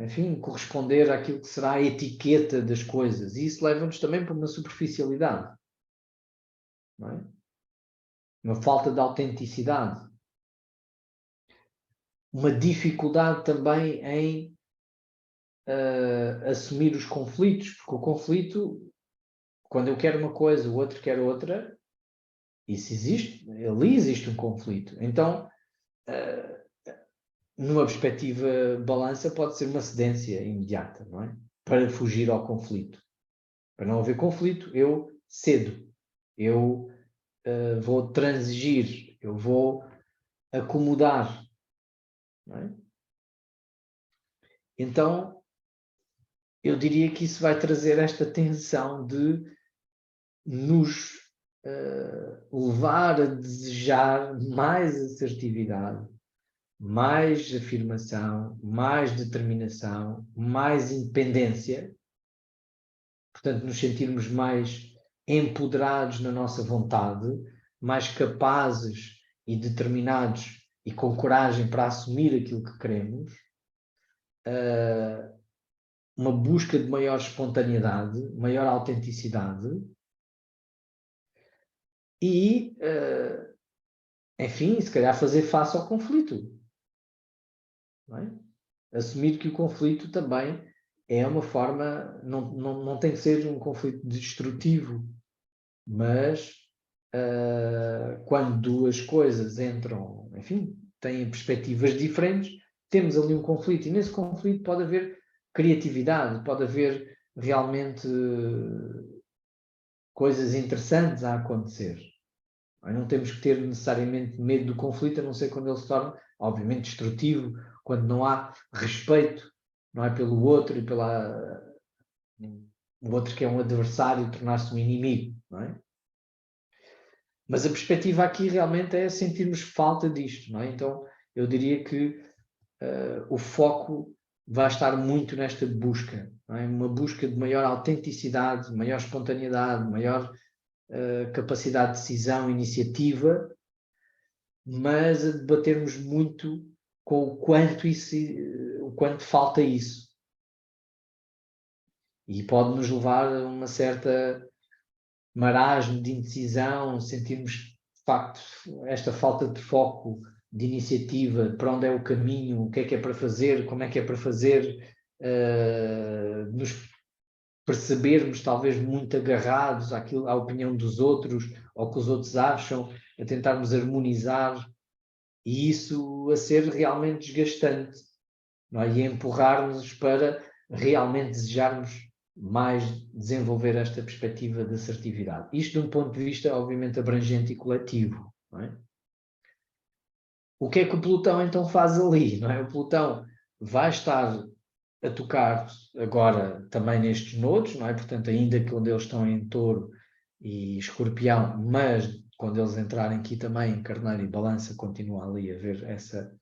enfim, corresponder àquilo que será a etiqueta das coisas. E isso leva-nos também para uma superficialidade, não é? Uma falta de autenticidade. Uma dificuldade também em assumir os conflitos, porque o conflito, quando eu quero uma coisa, o outro quer outra, isso existe, ali existe um conflito. Então, numa perspectiva balança, pode ser uma cedência imediata, não é? Para fugir ao conflito. Para não haver conflito, eu cedo, eu vou transigir, eu vou acomodar, não é? Então, eu diria que isso vai trazer esta tensão de nos levar a desejar mais assertividade, mais afirmação, mais determinação, mais independência, portanto, nos sentirmos mais empoderados na nossa vontade, mais capazes e determinados e com coragem para assumir aquilo que queremos, uma busca de maior espontaneidade, maior autenticidade e, enfim, se calhar fazer face ao conflito. Não é? Assumir que o conflito também é uma forma, não tem que ser um conflito destrutivo, mas quando duas coisas entram, enfim, têm perspectivas diferentes, temos ali um conflito, e nesse conflito pode haver criatividade, pode haver realmente coisas interessantes a acontecer. Não temos que ter necessariamente medo do conflito, a não ser quando ele se torna, obviamente, destrutivo, quando não há respeito, não é, pelo outro e o outro que é um adversário tornar-se um inimigo, não é? Mas a perspectiva aqui realmente é sentirmos falta disto, não é? Então, eu diria que o foco vai estar muito nesta busca, não é? Uma busca de maior autenticidade, maior espontaneidade, maior capacidade de decisão, iniciativa, mas a debatermos muito com o quanto falta isso. E pode nos levar a uma certa marasmo de indecisão, sentirmos, de facto, esta falta de foco, de iniciativa, para onde é o caminho, o que é para fazer, como é que é para fazer, nos percebermos talvez muito agarrados à opinião dos outros, ao que os outros acham, a tentarmos harmonizar, e isso a ser realmente desgastante, não é? E a empurrar-nos para realmente desejarmos mais desenvolver esta perspectiva de assertividade. Isto de um ponto de vista, obviamente, abrangente e coletivo, não é? O que é que o pelotão então faz ali, não é? O pelotão vai estar a tocar agora também nestes nodos, não é? Portanto, ainda que quando eles estão em Touro e Escorpião, mas quando eles entrarem aqui também em Carneiro e Balança, continua ali a haver essa...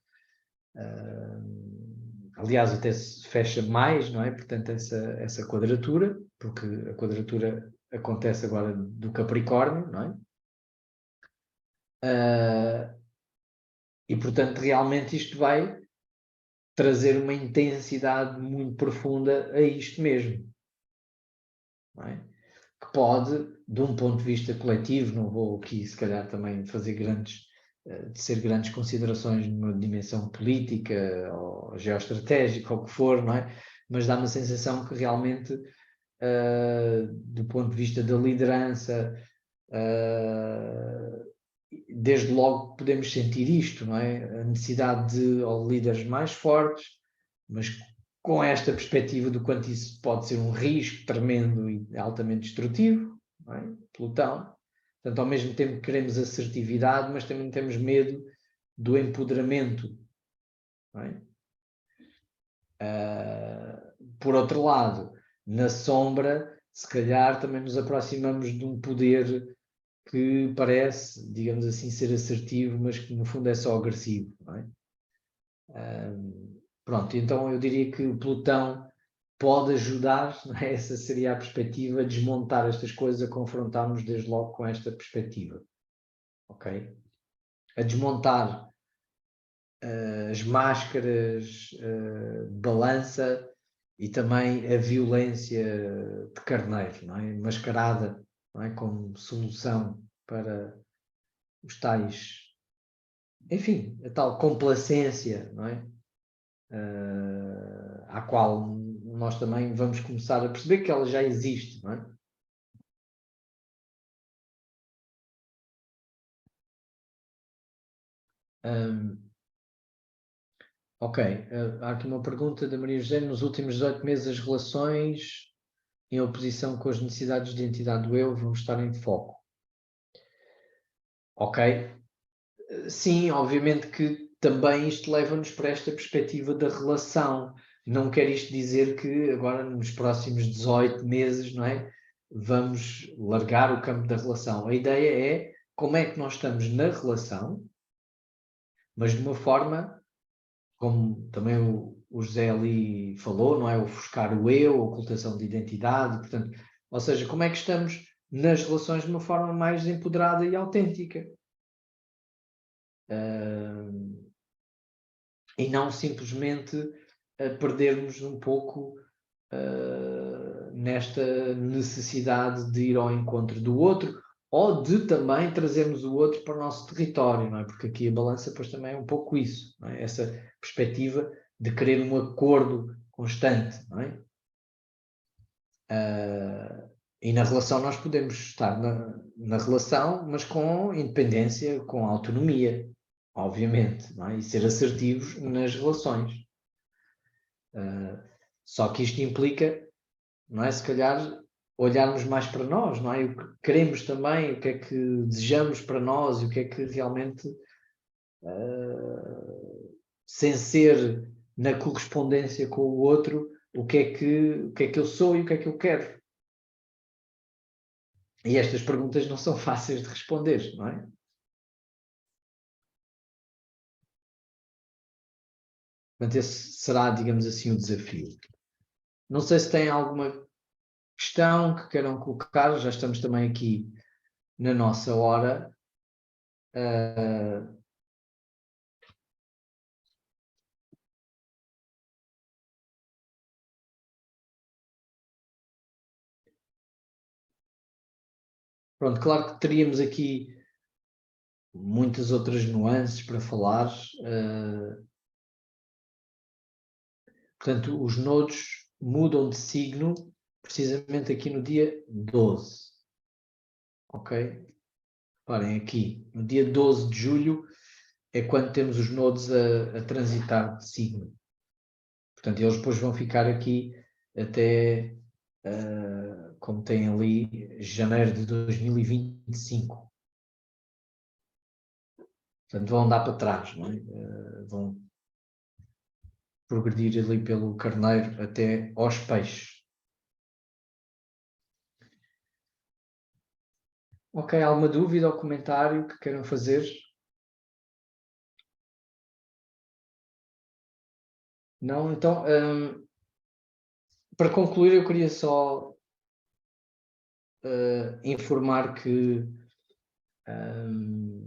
aliás, até se fecha mais, não é? Portanto, essa quadratura, porque a quadratura acontece agora do Capricórnio, não é? E, portanto, realmente isto vai trazer uma intensidade muito profunda a isto mesmo, não é? Que pode, de um ponto de vista coletivo, não vou aqui se calhar também fazer grandes considerações numa dimensão política ou geoestratégica ou o que for, não é? Mas dá uma sensação que realmente, do ponto de vista da liderança, desde logo podemos sentir isto, não é? A necessidade de líderes mais fortes, mas com esta perspectiva do quanto isso pode ser um risco tremendo e altamente destrutivo, não é? Pelotão. Portanto, ao mesmo tempo que queremos assertividade, mas também temos medo do empoderamento, não é? Por outro lado, na sombra, se calhar também nos aproximamos de um poder que parece, digamos assim, ser assertivo, mas que no fundo é só agressivo, não é? Pronto, então eu diria que o pelotão pode ajudar, não é? Essa seria a perspectiva, a desmontar estas coisas, a confrontarmos desde logo com esta perspectiva, ok? A desmontar as máscaras de balança e também a violência de Carneiro, não é? Mascarada, não é? Como solução para os tais, enfim, a tal complacência, não é? À qual nós também vamos começar a perceber que ela já existe, não é? Ok, há aqui uma pergunta da Maria José. Nos últimos 18 meses as relações em oposição com as necessidades de identidade do eu vão estar em foco. Ok, sim, obviamente que também isto leva-nos para esta perspectiva da relação. Não quer isto dizer que agora nos próximos 18 meses, não é, vamos largar o campo da relação. A ideia é como é que nós estamos na relação, mas de uma forma, como também o José ali falou, não é, ofuscar o eu, a ocultação de identidade, portanto, ou seja, como é que estamos nas relações de uma forma mais empoderada e autêntica. E não simplesmente a perdermos um pouco nesta necessidade de ir ao encontro do outro, ou de também trazermos o outro para o nosso território, não é? Porque aqui a balança depois também é um pouco isso, não é? Essa perspectiva de querer um acordo constante, não é? E na relação nós podemos estar na relação, mas com independência, com autonomia, obviamente, não é? E ser assertivos nas relações. Só que isto implica, não é? Se calhar olharmos mais para nós, não é? O que queremos também, o que é que desejamos para nós e o que é que realmente, sem ser na correspondência com o outro, o que é que eu sou e o que é que eu quero. E estas perguntas não são fáceis de responder, não é? Portanto, esse será, digamos assim, o desafio. Não sei se tem alguma questão que queiram colocar, já estamos também aqui na nossa hora. Pronto, claro que teríamos aqui muitas outras nuances para falar. Portanto, os nodos mudam de signo precisamente aqui no dia 12. Ok? Reparem aqui, no dia 12 de julho é quando temos os nodos a transitar de signo. Portanto, eles depois vão ficar aqui até, como tem ali, janeiro de 2025. Portanto, vão andar para trás, não é? Vão progredir ali pelo carneiro até aos peixes. Ok, alguma dúvida ou comentário que queiram fazer? Não? Então, para concluir, eu queria só informar que,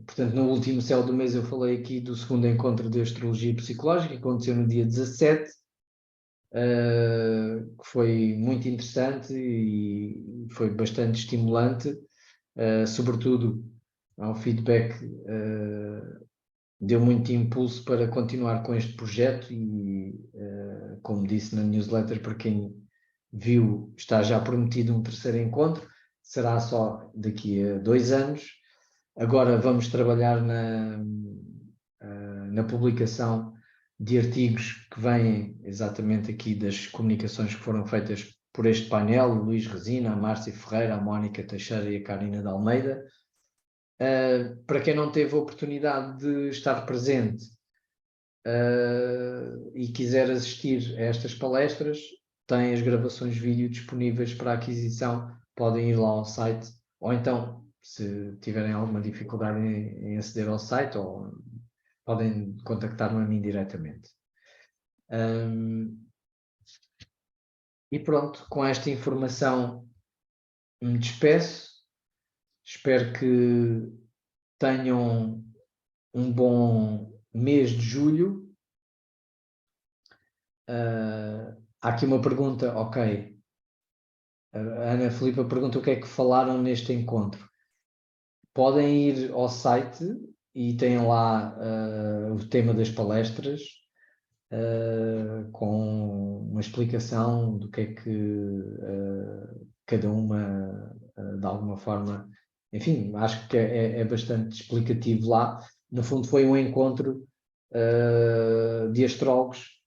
portanto, no último Céu do Mês eu falei aqui do segundo encontro de Astrologia Psicológica, que aconteceu no dia 17, que foi muito interessante e foi bastante estimulante, sobretudo ao feedback, deu muito impulso para continuar com este projeto e, como disse na newsletter, para quem viu, está já prometido um terceiro encontro, será só daqui a 2 anos. Agora vamos trabalhar na publicação de artigos que vêm exatamente aqui das comunicações que foram feitas por este painel, o Luís Resina, a Márcia Ferreira, a Mónica Teixeira e a Karina de Almeida. Para quem não teve a oportunidade de estar presente e quiser assistir a estas palestras, tem as gravações de vídeo disponíveis para aquisição, podem ir lá ao site, ou então, se tiverem alguma dificuldade em aceder ao site, ou podem contactar-me a mim diretamente. E pronto, com esta informação me despeço. Espero que tenham um bom mês de julho. Há aqui uma pergunta, ok. A Ana Filipa pergunta o que é que falaram neste encontro. Podem ir ao site e têm lá o tema das palestras, com uma explicação do que é que cada uma, de alguma forma, enfim, acho que é bastante explicativo lá. No fundo foi um encontro de astrólogos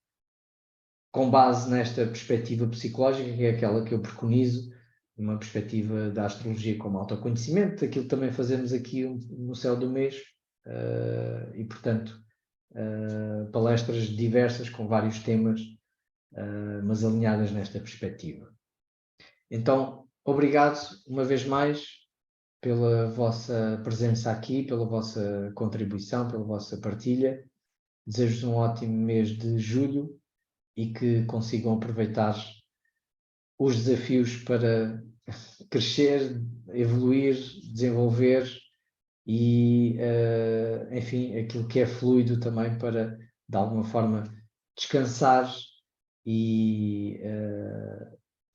com base nesta perspectiva psicológica, que é aquela que eu preconizo, uma perspectiva da astrologia como autoconhecimento, aquilo que também fazemos aqui no Céu do Mês, e portanto palestras diversas com vários temas, mas alinhadas nesta perspectiva. Então, obrigado uma vez mais pela vossa presença aqui, pela vossa contribuição, pela vossa partilha. Desejo-vos um ótimo mês de julho e que consigam aproveitar os desafios para crescer, evoluir, desenvolver e, enfim, aquilo que é fluido também para, de alguma forma, descansar e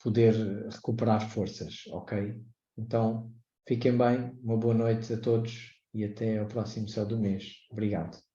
poder recuperar forças, ok? Então, fiquem bem, uma boa noite a todos e até ao próximo Céu do Mês. Obrigado.